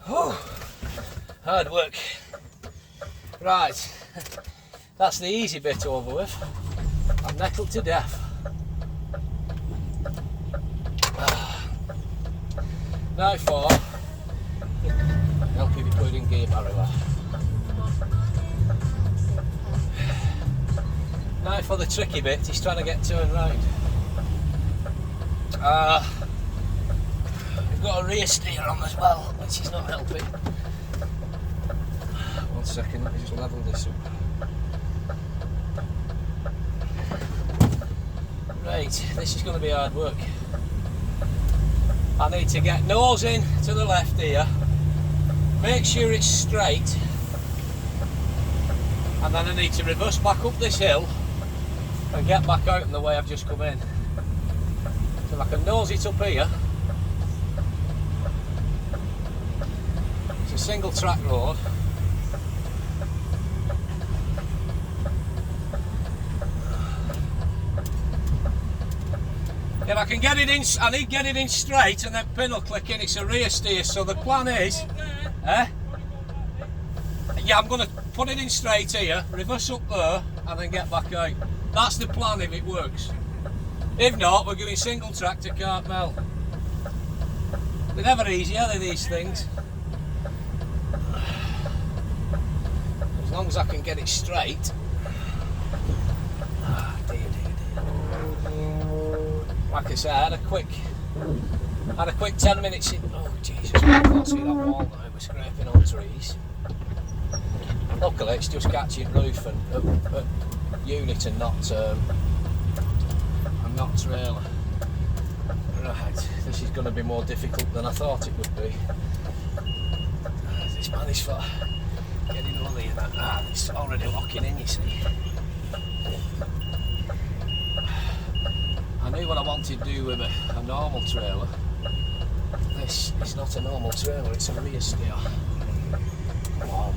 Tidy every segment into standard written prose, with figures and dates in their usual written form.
Whew. Hard work. Right, that's the easy bit over with. I'm nettled to death. Now for help if you put it in gear barrier. Now for the tricky bit, he's trying to get turned round. We've got a rear steer on as well, which is not helping. 1 second, let me just level this up. Right, this is going to be hard work. I need to get nose in to the left here, make sure it's straight, and then I need to reverse back up this hill and get back out in the way I've just come in. So if I can nose it up here, it's a single track road. If I can get it in, I need to get it in straight and then pin will click in. It's a rear steer, so the plan is, yeah, I'm going to put it in straight here, reverse up there, and then get back out. That's the plan if it works. If not, we're going single track to Cartmel. They're never easy, are they, these things? As long as I can get it straight. Like I say, I had a quick 10 minutes in. Oh Jesus, I can't see that wall now, we're scraping on trees. Luckily it's just catching roof and unit and not trailer. Right, this is going to be more difficult than I thought it would be. This man is for getting over here. It's already locking in, you see. I knew what I wanted to do with a normal trailer. This is not a normal trailer, it's a rear steer. Come on.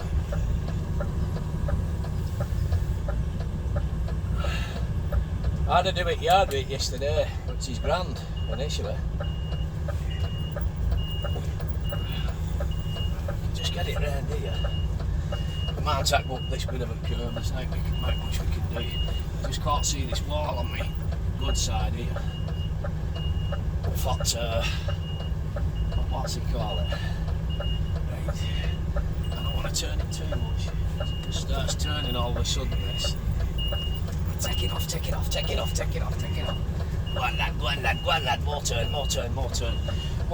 I had to do it yard weight yesterday, which is grand initially. Just get it round here. I might tack up this bit of a curve, there's not much we can do. I just can't see this wall on me. Good side here. What's it called? Right. I don't want to turn it too much. It just starts turning all of a sudden. This. Take it off. Go on lad. More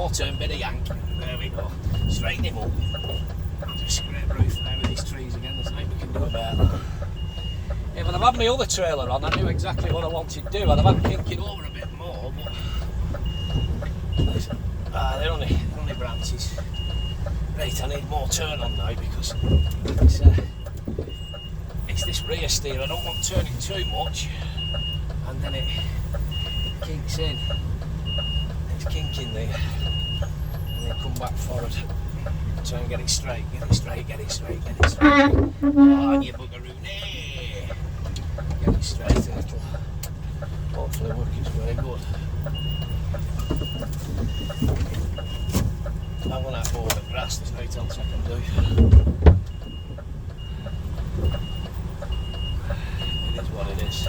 turn, bit of yank. There we go. Straighten him up. I'll just scrape roof now with these trees again. There's nothing we can do about that. If I'd have had my other trailer on, I knew exactly what I wanted to do. I'd have had to kink it over a bit more, but they're only branches. Right, I need more turn on now because it's this rear steer. I don't want to turn it too much, and then it kinks in. It's kinking there, and then come back forward. Try and get it straight. Oh, you buggeroo. Get it straight and it'll hopefully work its very good. I'm going to have to over the grass, there's no else I can do. It is what it is.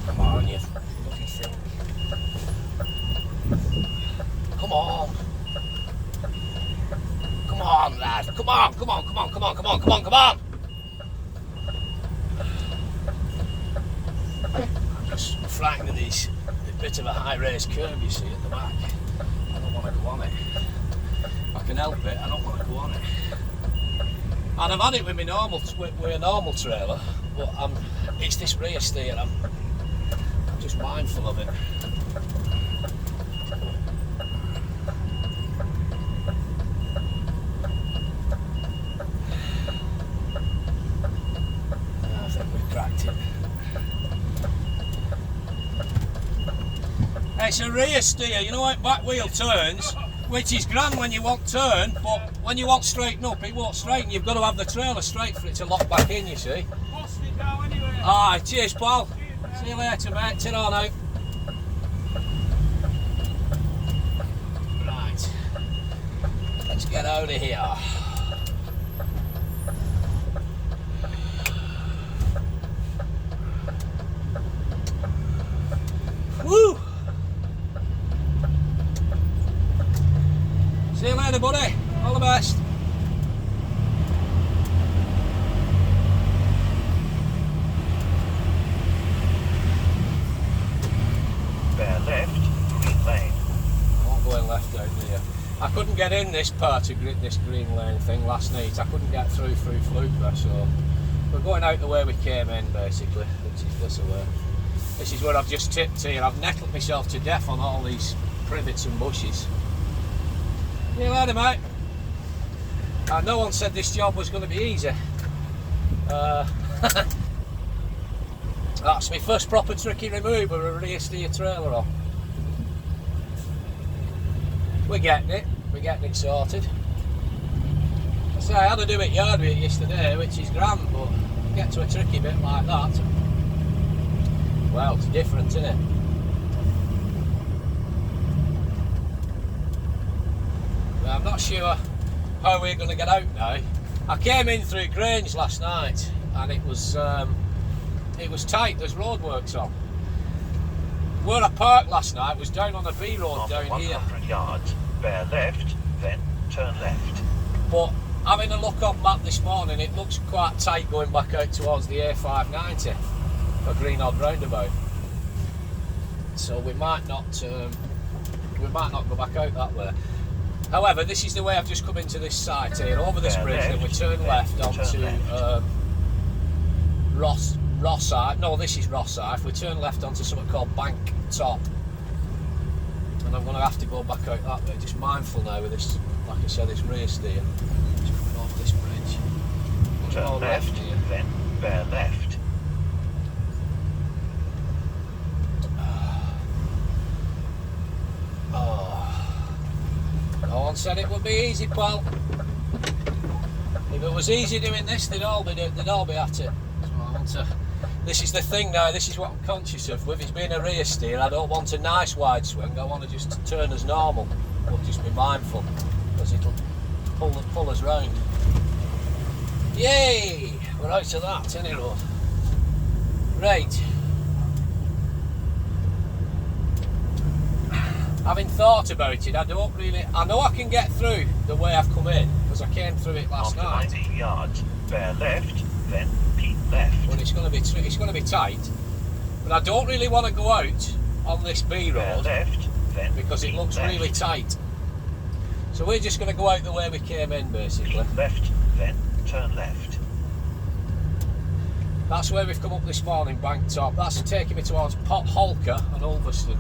Come on, you bloody thing. Come on. Come on, lad. Come on. I'm just frightened of this bit of a high raised curve you see at the back. I don't want to go on it. If I can help it, I don't want to go on it. And I've had it with a normal trailer, but it's this rear steer. I'm just mindful of it. It's a rear steer, you know, like back wheel turns, which is grand when you want turn, but when you want straighten up, it won't straighten. You've got to have the trailer straight for it to lock back in, you see. Aye, cheers, pal. See you later, mate. Tin on out. Right. Let's get out of here. Woo! See you later, buddy. All the best. Bear left, green lane. I'm not going left down here. I couldn't get in this part of this green lane thing last night. I couldn't get through Fluker, so we're going out the way we came in, basically, which is this way. This is where I've just tipped here. I've nettled myself to death on all these privets and bushes. See you later, mate. No one said this job was going to be easy. That's my first proper tricky remove with a rear steer trailer on. We're getting it sorted. So I had to do it yard with it yesterday, which is grand, but get to a tricky bit like that, well, it's different, isn't it? Well, I'm not sure how we're going to get out now. I came in through Grange last night and it was tight. There's roadworks on. Where I parked last night was down on a B road down 100 here. 100 yards, bear left, then turn left. But having a look on map this morning, it looks quite tight going back out towards the A590 for Greenhog roundabout. So we might not go back out that way. However, this is the way I've just come into this site here, over this bridge, then we turn left onto Rosyth. No, this is Rosyth. We turn left onto something called Bank Top. And I'm going to have to go back out that way. Just mindful now with this, like I said, this rear steer. Just coming off this bridge. Turn left, then bear left. No one said it would be easy, pal. If it was easy doing this, they'd all be at it. So this is the thing now, this is what I'm conscious of. With it being a rear steer, I don't want a nice wide swing, I want to just turn as normal, but just be mindful, because it'll pull us round. Yay! We're out of that, any road. Right. Having thought about it, I know I can get through the way I've come in, because I came through it last night. 90 yards, bear left, then keep left. Well, it's going to be tight, but I don't really want to go out on this B road left, then because it looks really tight. So we're just going to go out the way we came in, basically. Keep left, then turn left. That's where we've come up this morning, Bank Top. That's taking me towards Holker and Ulverston.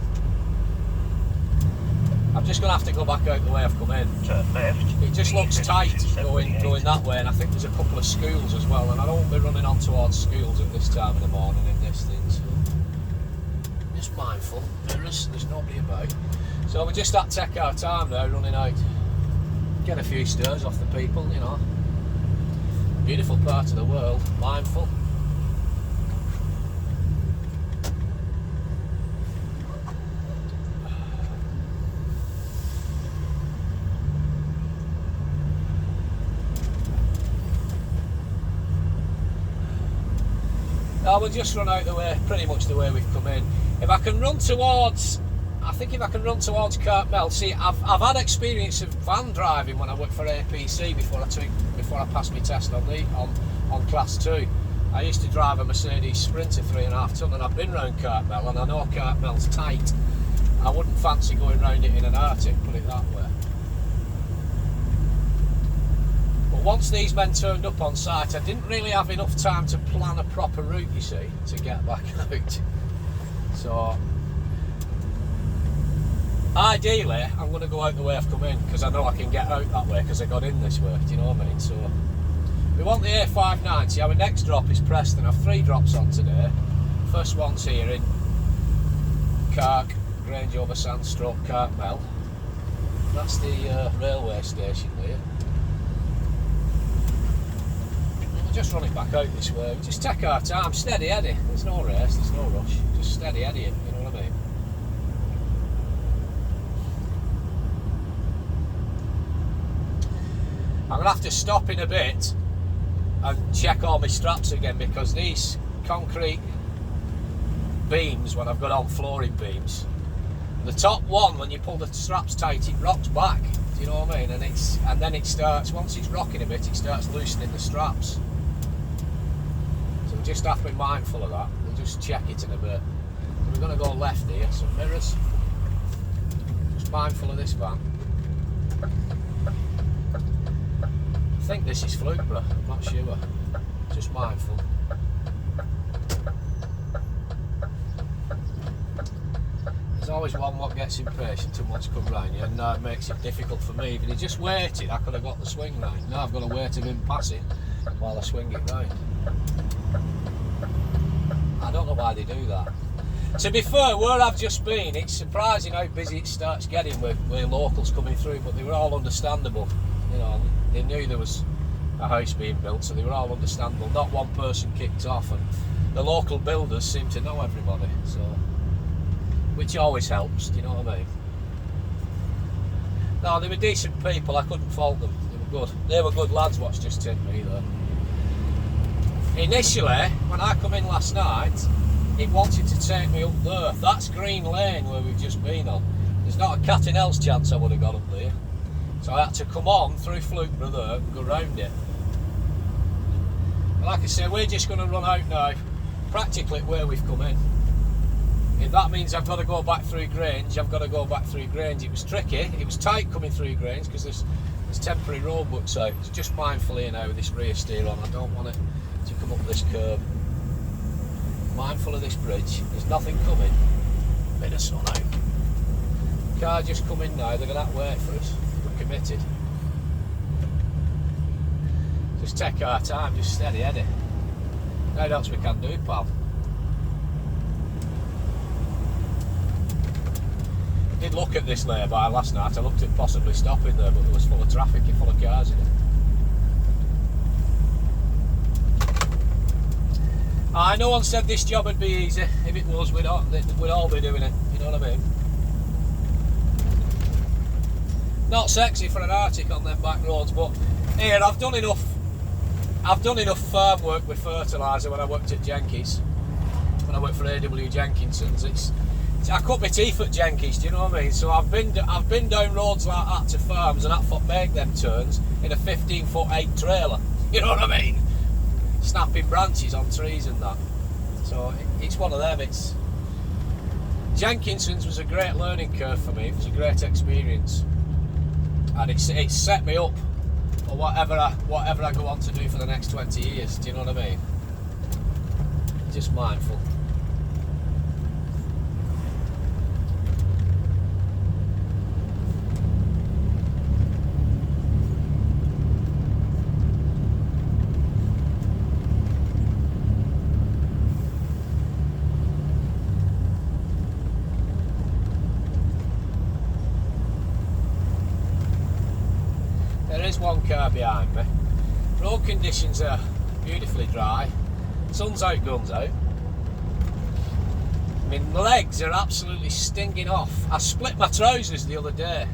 I'm just going to have to go back out the way I've come in. Turn left. It just looks tight going that way, and I think there's a couple of schools as well, and I don't want to be running on towards schools at this time of the morning in this thing, so just mindful. There's nobody about. So we just have to take our time now running out. Get a few stirs off the people, you know. Beautiful part of the world, mindful. I will just run out the way, pretty much the way we've come in. If I can run towards, I think if I can run towards Cartmel, see, I've had experience of van driving when I worked for APC before I passed my test on Class 2. I used to drive a Mercedes Sprinter 3.5 tonne, and I've been round Cartmel, and I know Cartmel's tight. I wouldn't fancy going round it in an Arctic, put it that way. Once these men turned up on site, I didn't really have enough time to plan a proper route, you see, to get back out. So, ideally, I'm going to go out the way I've come in, because I know I can get out that way, because I got in this way, do you know what I mean? So, we want the A590, our next drop is Preston. I've 3 drops on today. First one's here in Teuck, Grange Over Sands Cartmel. That's the railway station there. just run it back out this way. Just take our time, steady Eddie. There's no race, there's no rush. Just steady Eddie it, you know what I mean? I'm going to have to stop in a bit and check all my straps again, because these concrete beams, when I've got on flooring beams, the top one, when you pull the straps tight, it rocks back. Do you know what I mean? And then it starts, once it's rocking a bit, it starts loosening the straps. So we just have to be mindful of that. We'll just check it in a bit. So we're going to go left here, some mirrors. Just mindful of this van. I think this is Flukeburgh, I'm not sure. Just mindful. There's always one what gets impatient and wants to come round you, and it makes it difficult for me. If he just waited, I could have got the swing round. Now I've got to wait till him passing while I swing it round. I don't know why they do that. To be fair, where I've just been, it's surprising how busy it starts getting with locals coming through, but they were all understandable. You know, they knew there was a house being built, so they were all understandable. Not one person kicked off, and the local builders seem to know everybody, so which always helps. Do you know what I mean? No, they were decent people. I couldn't fault them. They were good. They were good lads. What's just tipped me there. Initially, when I come in last night, it wanted to take me up there. That's Green Lane where we've just been on. There's not a cat in hell's chance I would have got up there. So I had to come on through Flukeburgh there and go round it. But like I say, we're just going to run out now, practically where we've come in. If that means I've got to go back through Grange, I've got to go back through Grange. It was tricky, it was tight coming through Grange because there's temporary roadworks out. It's just mindful here now with this rear steer on. I don't want it to come up this curb. Mindful of this bridge. There's nothing coming. Bit of sun out. Car just come in now. They're going to have to wait for us. We're committed. Just take our time. Just steady Eddie. What else we can do, pal? I did look at this lay-by last night. I looked at possibly stopping there, but it was full of traffic and full of cars in it. No one said this job would be easy. If it was, we'd all be doing it. You know what I mean? Not sexy for an Arctic on them back roads, but here I've done enough farm work with fertiliser when I worked at Jenkins. When I worked for AW Jenkinson's, I cut my teeth at Jenkins. Do you know what I mean? So I've been down roads like that to farms and that make them turns in a 15-foot 8 trailer. You know what I mean? Snapping branches on trees and that. So it's one of them. Jenkinson's was a great learning curve for me. It was a great experience, and it's set me up for whatever I go on to do for the next 20 years. Do you know what I mean? Just mindful. One car behind me. Road conditions are beautifully dry. Sun's out, guns out. My legs are absolutely stinging off. I split my trousers the other day.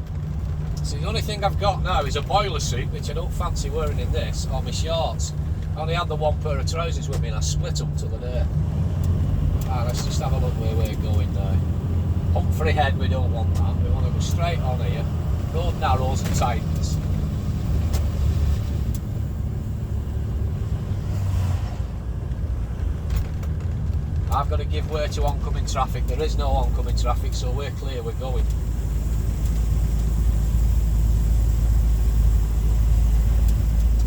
So the only thing I've got now is a boiler suit, which I don't fancy wearing in this, or my shorts. I only had the one pair of trousers with me and I split them the other day. Let's just have a look where we're going now. Humphrey Head, we don't want that. We want to go straight on here. Road narrows and tightens. I've got to give way to oncoming traffic. There is no oncoming traffic, so we're clear, we're going.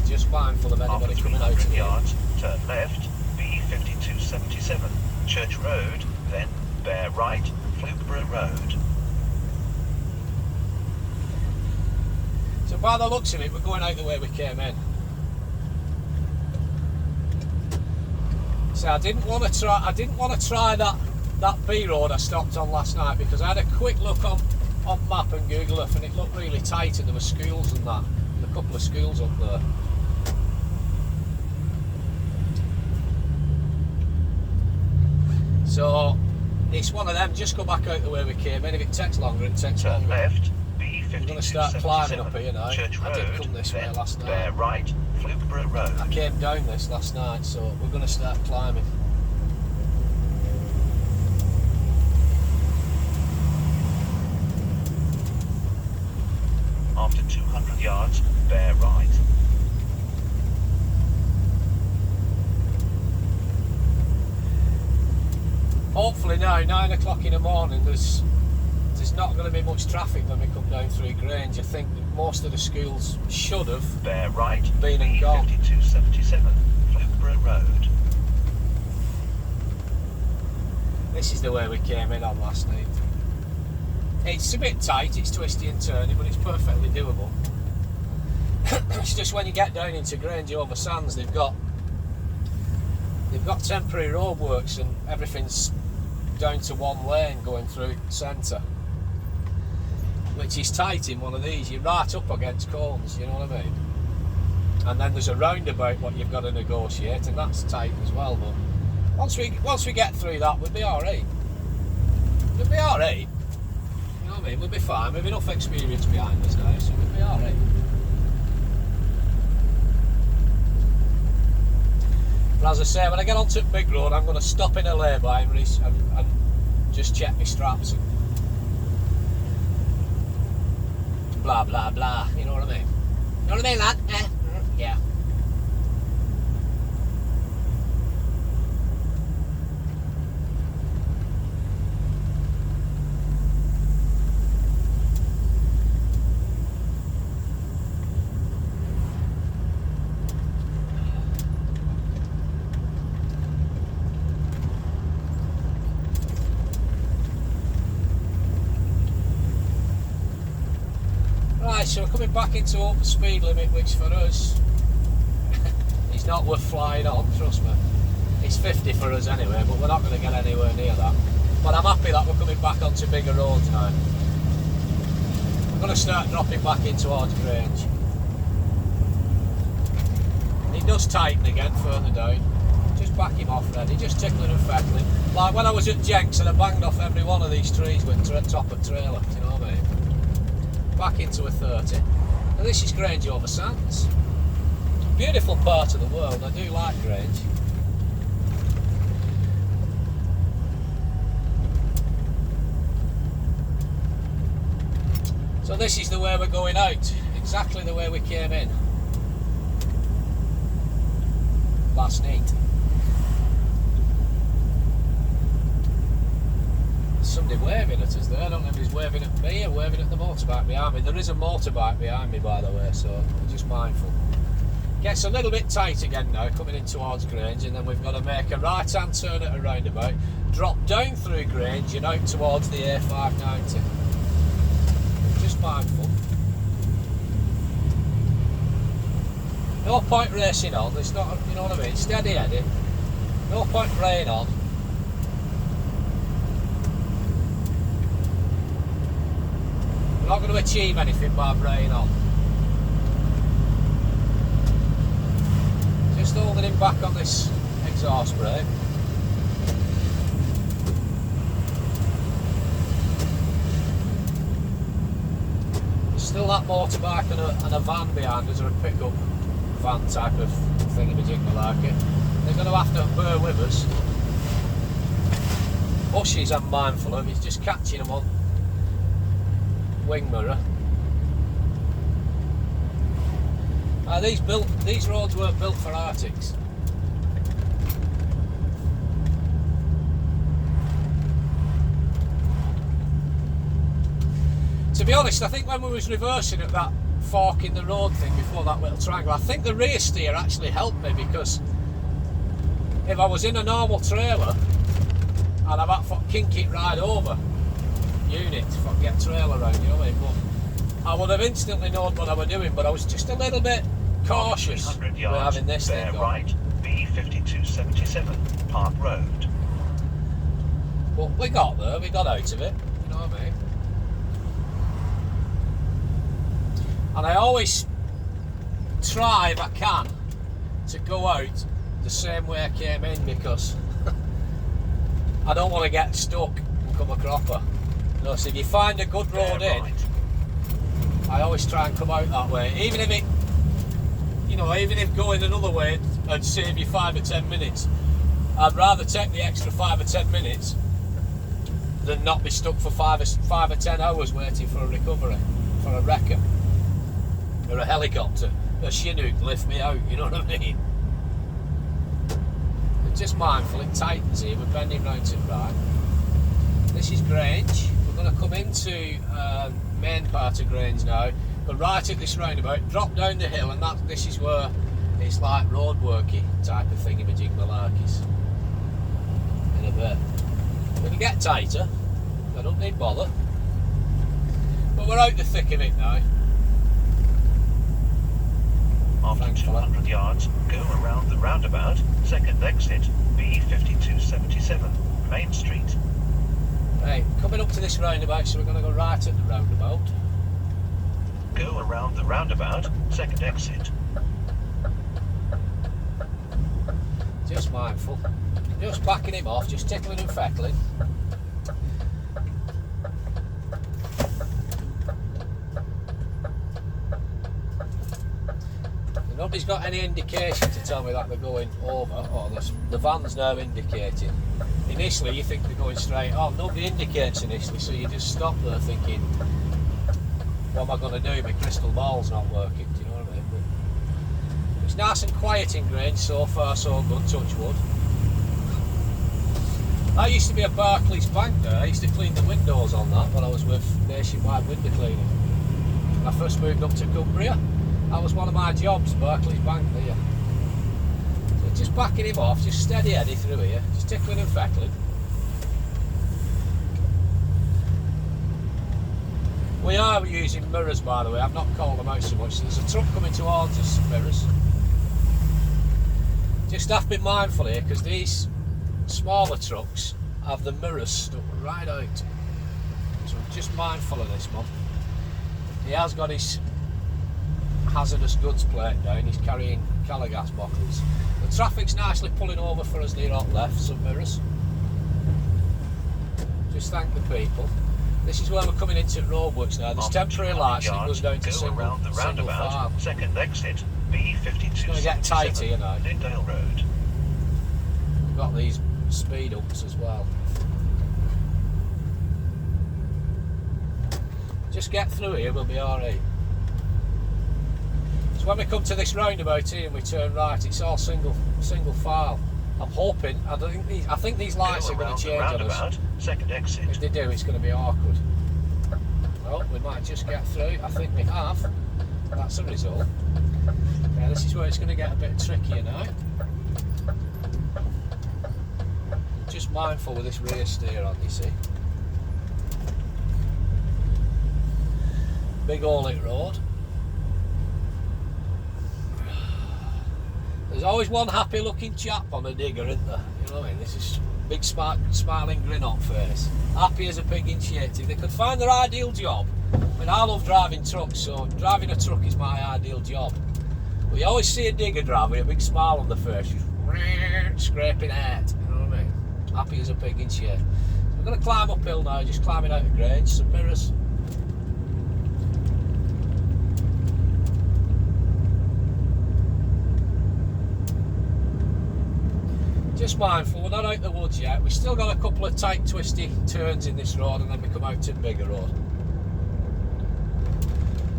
Just mindful of anybody coming out of yards, turn left, B5277, Church Road, then bear right, Flukeburgh Road. So by the looks of it, we're going out the way we came in. So I didn't want to try that B road I stopped on last night, because I had a quick look on map and Google Earth and it looked really tight, and there were schools and that, and a couple of schools up there. So it's one of them, just go back out the way we came in. If it takes longer, it takes Turn longer. left, We're going to start climbing up here now. I did come this way last night. Bear right, Flukeborough Road. I came down this last night, so we're going to start climbing. After 200 yards, bear right. Hopefully now, 9 o'clock in the morning, there's not going to be much traffic when we come down through Grange. I think that most of the schools should have bear right, been and gone. 5277, Flukeborough Road. This is the way we came in on last night. It's a bit tight, it's twisty and turny, but it's perfectly doable. It's just when you get down into Grange Over Sands, they've got temporary roadworks and everything's down to one lane going through the centre, which is tight in one of these. You're right up against cones, you know what I mean? And then there's a roundabout what you've got to negotiate, and that's tight as well. But once we get through that, we'll be alright. We'll be alright. You know what I mean? We'll be fine. We've enough experience behind us now, so we'll be alright. But as I say, when I get onto the big road, I'm going to stop in a lay-by and just check my straps. Blah blah blah, you know what I mean? You know what I mean, lad? Yeah. Right, so we're coming back into open speed limit, which for us is not worth flying on, trust me. It's 50 for us anyway, but we're not going to get anywhere near that. But I'm happy that we're coming back onto bigger roads now. We're going to start dropping back in towards Grange. It does tighten again further down. Just back him off ready, just tickling and feckling. Like when I was at Jenks and I banged off every one of these trees with the top of trailer, you know what I mean? Back into a 30. And this is Grange Over Sands. Beautiful part of the world, I do like Grange. So this is the way we're going out, exactly the way we came in last night. Somebody waving at us there. I don't know if he's waving at me or waving at the motorbike behind me. There is a motorbike behind me, by the way, so I'm just mindful. Gets a little bit tight again now, coming in towards Grange, and then we've got to make a right-hand turn at a roundabout, drop down through Grange and out towards the A590. Just mindful. No point racing on. It's not, you know what I mean? Steady Eddie. No point praying on. We're not going to achieve anything by braying on. Just holding him back on this exhaust brake. There's still that motorbike and a van behind us, or a pickup van type of thingy-majigger like it. They're going to have to bear with us. Bushes I'm mindful of, he's just catching them on wing mirror. These roads weren't built for Arctics. To be honest, I think when we was reversing at that fork in the road thing before that little triangle, I think the rear steer actually helped me, because if I was in a normal trailer and I've had to kink it right over unit if I get trailer around, you know what I mean? But I would have instantly known what I was doing, but I was just a little bit cautious with having this thing on. Right, B5277, Park Road. But we got there, we got out of it, you know what I mean? And I always try, if I can, to go out the same way I came in, because I don't want to get stuck and come a cropper. No, so if you find a good road in, I always try and come out that way. Even if it, you know, even if going another way and save you 5 or 10 minutes, I'd rather take the extra 5 or 10 minutes than not be stuck for 5 or 10 hours waiting for a recovery, for a wrecker or a helicopter, a Chinook to lift me out, you know what I mean? But just mindful, it tightens here, we're bending round to the right. This is Grange. We're going to come into main part of Grange now, go right at this roundabout, drop down the hill, and this is where it's like roadworky type of thingamajig malarkeys in a bit. It'll get tighter, I don't need bother, but we're out the thick of it now. After 200 yards, go around the roundabout, second exit, B5277, Main Street. Right, coming up to this roundabout, so we're going to go right at the roundabout. Go around the roundabout, second exit. Just mindful. Just backing him off, just tickling and feckling. Nobody's got any indication to tell me that they're going over, or the van's now indicating. Initially you think they're going straight on, nobody indicates initially, so you just stop there thinking, what am I going to do, my crystal ball's not working, do you know what I mean? But it's nice and quiet in Grange, so far so good, touch wood. That used to be a Barclays bank there. I used to clean the windows on that when I was with Nationwide Window Cleaning. When I first moved up to Cumbria, that was one of my jobs, Barclays Bank there. So just backing him off, just steady Eddie through here, just tickling and feckling. We are using mirrors, by the way, I've not called them out so much. So there's a truck coming towards us, mirrors. Just have to be mindful here, because these smaller trucks have the mirrors stuck right out. So just mindful of this one. He has got his hazardous goods plate down, he's carrying Calagas bottles. The traffic's nicely pulling over for us there on left, some mirrors. Just thank the people. This is where we're coming into roadworks now. There's temporary lights and it goes down to single file. Second exit, B5277, it's going to get tight here now. Lindale Road. We've got these speed ups as well. Just get through here, we'll be alright. So when we come to this roundabout here and we turn right, it's all single file. I'm hoping, I think these lights are going to change on us. Second exit. If they do, it's going to be awkward. Well, we might just get through. I think we have. That's the result. Yeah, this is where it's going to get a bit trickier now. Just mindful with this rear steer on, you see. Big Olit Road. There's always one happy looking chap on a digger, isn't there? You know what I mean? This is big smiling grin on face. Happy as a pig in shit. If they could find their ideal job. I mean, I love driving trucks, so driving a truck is my ideal job. But you always see a digger driver with a big smile on the face, just scraping out. You know what I mean? Happy as a pig in shit. So we're going to climb uphill now, just climbing out of Grange, some mirrors. Just mindful, we're not out the woods yet. We've still got a couple of tight, twisty turns in this road, and then we come out to the bigger road.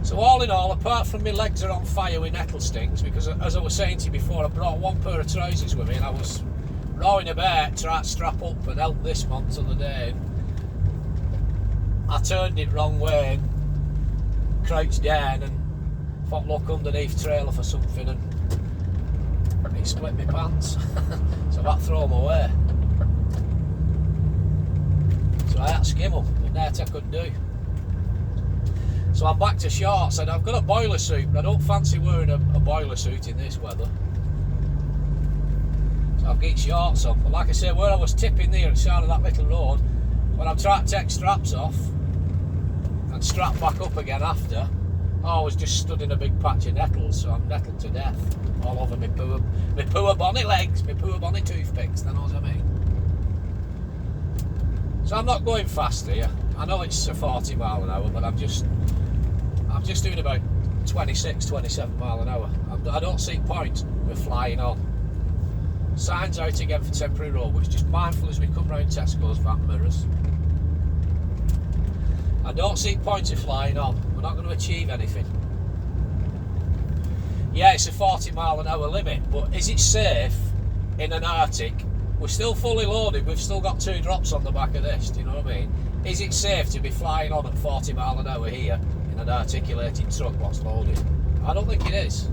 So all in all, apart from my legs are on fire with nettle stings, because as I was saying to you before, I brought one pair of trousers with me, and I was rowing about to try to strap up and help this man the other day. I turned it wrong way and crouched down and thought, look underneath trailer for something, and it split my pants. So I had to throw them away. So I had to skim them, but that I could do. So I'm back to shorts, and I've got a boiler suit, but I don't fancy wearing a boiler suit in this weather. So I've got shorts on. But like I say, where I was tipping there at the side of that little road, when I'm trying to take straps off and strap back up again after, I was just stood in a big patch of nettles, so I'm nettled to death. All over my poor bonny legs, my poor bonny toothpicks, that knows what I mean. So I'm not going fast here. I know it's a 40 mile an hour, but I'm just doing about 26, 27 mile an hour. I don't see point with flying on. Signs out again for temporary roadworks. Just mindful as we come round Tesco's van mirrors. I don't see point of flying on. We're not going to achieve anything. Yeah, it's a 40 mile an hour limit, but is it safe in an Arctic? We're still fully loaded, we've still got 2 drops on the back of this, do you know what I mean? Is it safe to be flying on at 40 mile an hour here in an articulated truck what's loaded? I don't think it is.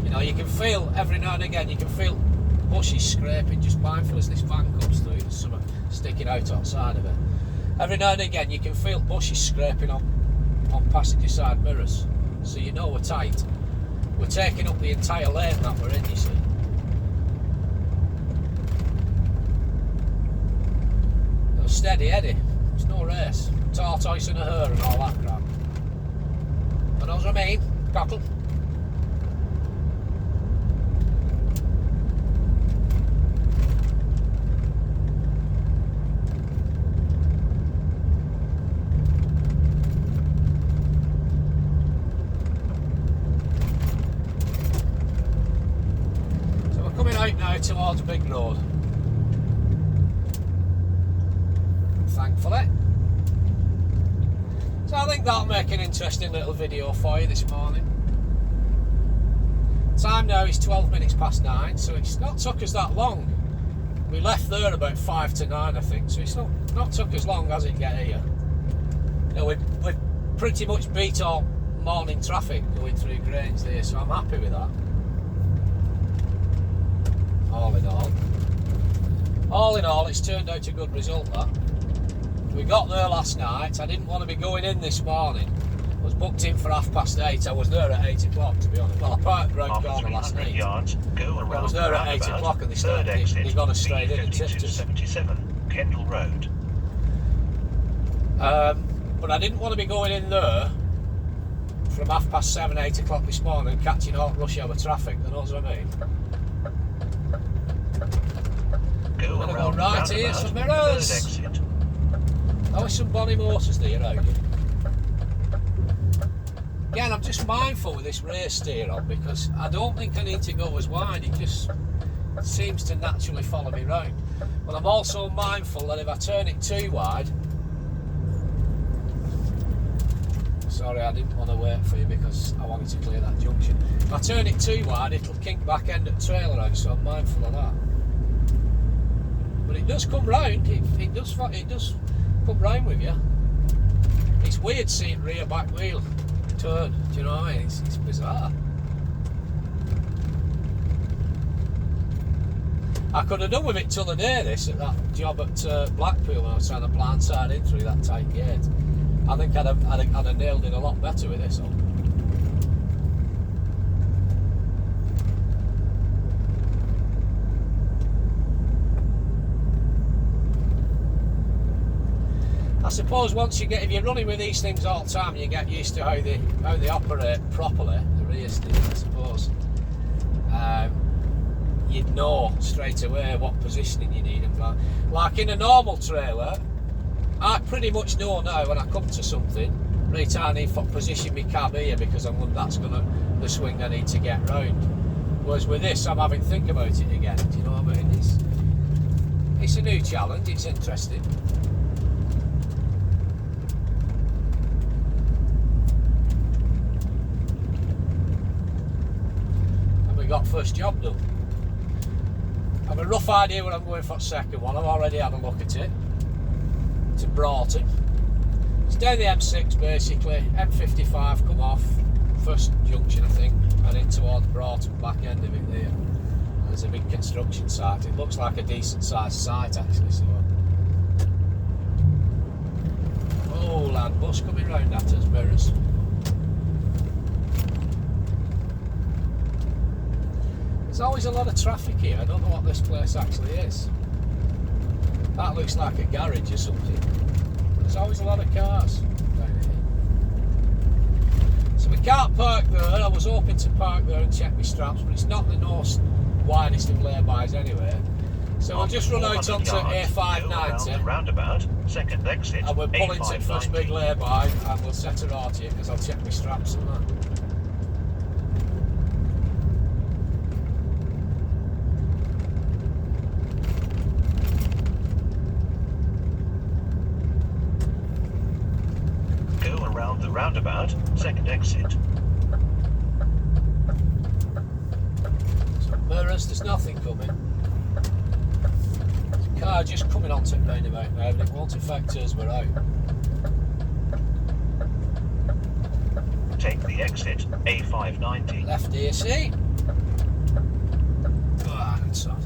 You know, you can feel, every now and again, you can feel bushes scraping, just mindful as this van comes through, there's something sticking out outside of it. Every now and again you can feel bushes scraping on passenger side mirrors, so you know we're tight. We're taking up the entire lane that we're in, you see. Steady Eddie, it's no race. Tortoise and a hare and all that crap. You know what I mean? Cockle. So we're coming out now towards Big Road. Thankfully. So I think that'll make an interesting little video for you this morning. Time now is 12 minutes past 9, so it's not took us that long. We left there about 5 to 9 I think, so it's not took us long as it get here. You know, we've pretty much beat all morning traffic going through Grange there, so I'm happy with that. All in all, it's turned out a good result that. We got there last night. I didn't want to be going in this morning. I was booked in for 8:30. I was there at 8 o'clock, to be honest. Well, I parked round the corner last night. I was there at 8 o'clock and they got us straight in and tipped us. 77 Kendall Road. But I didn't want to be going in there from 7:30, 8 o'clock this morning and catching all rush hour traffic. You know what I mean? Go I'm going to go right here, some mirrors. Oh, there's some bonny motors there around here. Again, I'm just mindful with this rear steer on because I don't think I need to go as wide. It just seems to naturally follow me round. But I'm also mindful that if I turn it too wide... Sorry, I didn't want to wait for you because I wanted to clear that junction. If I turn it too wide, it'll kink back end at trailer out, so I'm mindful of that. But it does come round. It does come round with you. It's weird seeing rear back wheel turn, do you know what I mean? It's bizarre. I could have done with it till the day this at that job at Blackpool when I was trying to blindside in through that tight gate. I think I'd have nailed it a lot better with this on. I suppose once you get, if you're running with these things all the time, you get used to how they operate properly, the rear steer, I suppose. You'd know straight away what positioning you need. And like in a normal trailer, I pretty much know now when I come to something, right, I need to position my cab here because that's the swing I need to get round. Whereas with this, I'm having to think about it again. Do you know what I mean? It's a new challenge. It's interesting. We got first job done. I have a rough idea where I'm going for the second one. I've already had a look at it. To Broughton. It's down the M6 basically. M55 come off. First junction I think. And in towards Broughton, back end of it there. And there's a big construction site. It looks like a decent sized site actually. So. Oh lad, bus coming round at us, mirrors. There's always a lot of traffic here. I don't know what this place actually is. That looks like a garage or something. There's always a lot of cars down here. So we can't park there. I was hoping to park there and check my straps, but it's not the most widest of laybys anyway. So we'll just run out onto Go around the A590 roundabout, second exit, and we'll pull into A590. first big lay-by and we'll set a rart here because I'll check my straps and that. Go around the roundabout, second exit. So mirrors, there's nothing coming. Car just coming onto the roundabout now, but it won't affect us, we're out. Take the exit, A590. Left ear, see? Oh, good son.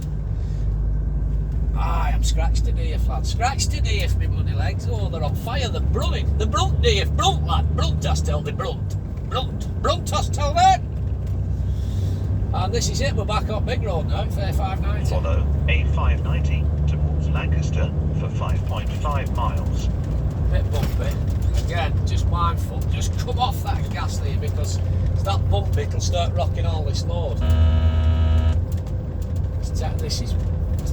I am scratched to death, lad. Scratched to death, my bloody legs. Oh, they're on fire, they're brunning. They're brunt, death. Brunt, lad. Brunt, us tell the brunt. Brunt. Brunt, us tell them. And this is it, we're back on Big Road now, for A590. Follow A590 towards Lancaster for 5.5 miles. Bit bumpy. Again, just mindful. Just come off that gas there because it's that bumpy, it'll start rocking all this load. This is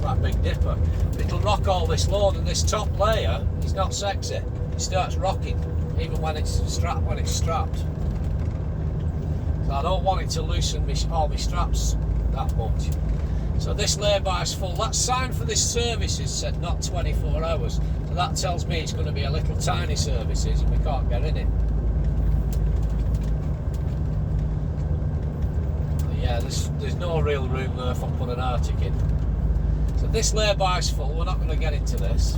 that Big Dipper. It'll rock all this load and this top layer is not sexy. It starts rocking even when it's strapped. So I don't want it to loosen all my straps that much. So this lay-by is full. That sign for this services said not 24 hours. So that tells me it's going to be a little tiny services and we can't get in it. But yeah, there's no real room there for putting an Arctic in. So this lay-by is full. We're not going to get into this.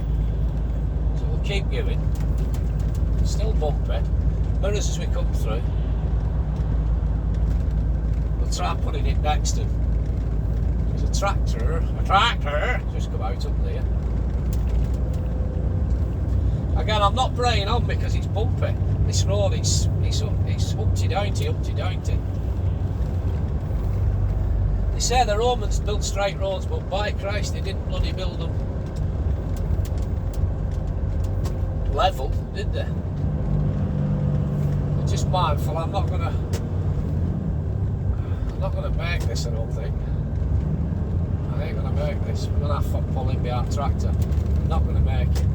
So we'll keep going. Still bumpy. Mirrors as we come through. We'll try putting it next to there's a tractor just come out up there. Again, I'm not praying on because it's bumpy. This road it's humpty-downty. They say the Romans built straight roads, but by Christ they didn't bloody build them level, did they? I'm just mindful, I'm not gonna make this, I don't think. I ain't gonna make this. We're gonna have to pull in behind tractor. I'm not gonna make it.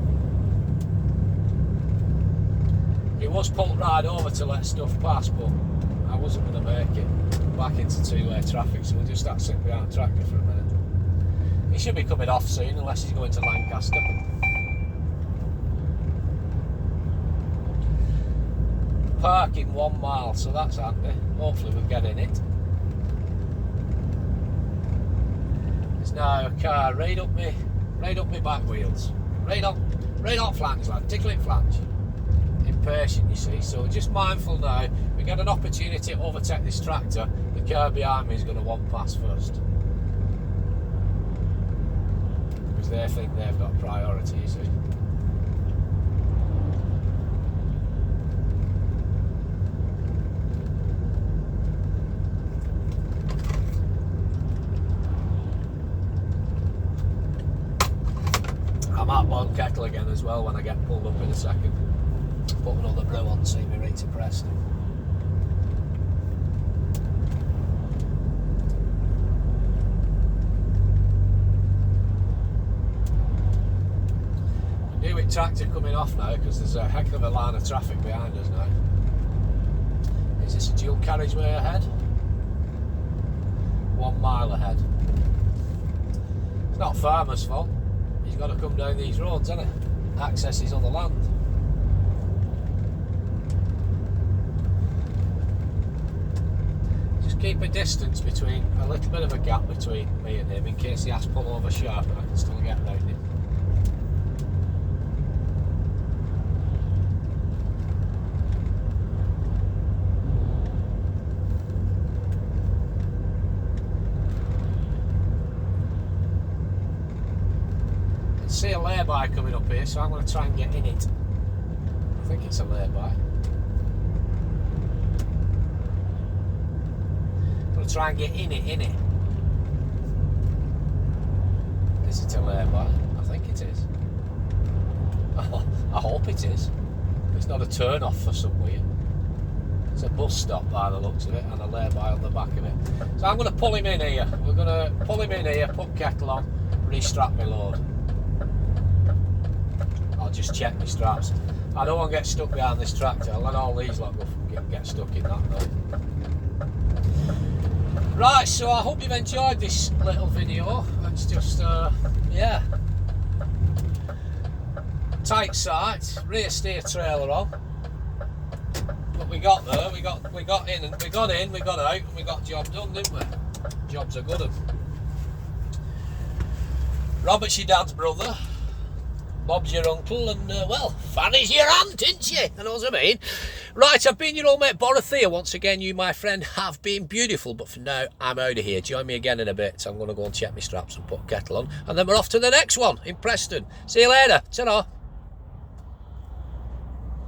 It was pulled right over to let stuff pass, but I wasn't gonna make it back into two-way traffic, so we'll just have to sit behind tractor for a minute. He should be coming off soon, unless he's going to Lancaster. Parking 1 mile, so that's handy. Hopefully we'll get in it. There's now a car right up me back wheels. Right on flange, lad. Tickling flange. Impatient, you see. So just mindful now. We get an opportunity to overtake this tractor. The car behind me is going to want pass first. Because they think they've got priority, you see. I'm at one kettle again as well when I get pulled up in a second. Put another brew on, see me ready to press. New with tractor coming off now because there's a heck of a line of traffic behind us now. Is this a dual carriageway ahead? 1 mile ahead. It's not farmer's fault. He's got to come down these roads, hasn't he? Access his other land. Just keep a distance between, a little bit of a gap between me and him in case he has to pull over sharp and I can still get around him. See a lay-by coming up here, so I'm going to try and get in it. I think it's a lay-by. I'm going to try and get in it. Is it a lay-by? I think it is. I hope it is. It's not a turn-off for some reason. It's a bus stop by the looks of it, and a lay-by on the back of it. So I'm going to pull him in here. We're going to pull him in here, put kettle on, restrap my load. I'll just check my straps. I don't want to get stuck behind this tractor. I'll let all these lot go get stuck in that though. Right, so I hope you've enjoyed this little video. It's just, yeah. Tight sight, rear steer trailer on. But we got there, we got in, and we got out, and we got job done, didn't we? Job's a good one. Robert's your dad's brother. Bob's your uncle, and well, Fanny's your aunt, isn't she? You know what I mean? Right, I've been your old mate Borothea. Once again, you, my friend, have been beautiful. But for now, I'm out of here. Join me again in a bit. So I'm going to go and check my straps and put a kettle on. And then we're off to the next one in Preston. See you later. Ta-ra.